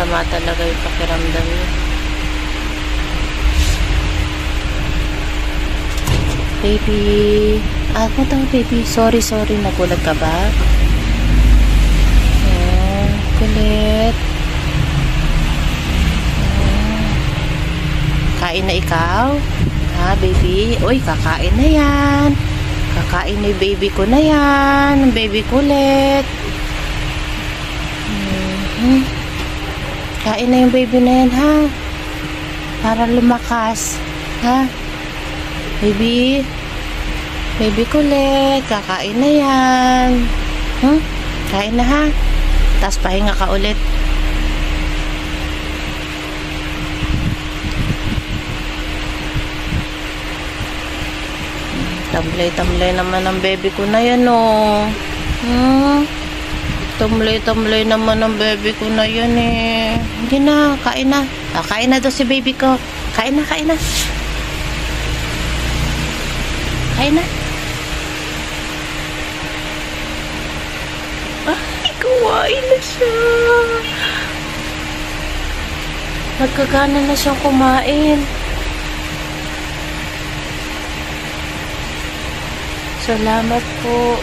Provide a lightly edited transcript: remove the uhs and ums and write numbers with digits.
masama talaga yung pakiramdam niya. Baby. Ako daw, baby. Sorry. Nagulat ka ba? Oh, kulit. Kain na ikaw? Ha, baby? Uy, kakain na yan. Kakain na yung baby ko na yan. Ang baby kulit. Kain na yung baby na yan, ha? Para lumakas. Ha? Baby? Baby kulit. Kakain na yan. Kain na, ha? Tapos pahinga ka ulit. Tamlay naman ang baby ko na yan, oh. Tamlay naman ang baby ko na yan, eh. Hindi na, kain na. Kain na daw si baby ko. Kain na. Kain na. Ay, kumain na siya. Nagkagana na siyang kumain. Salamat po.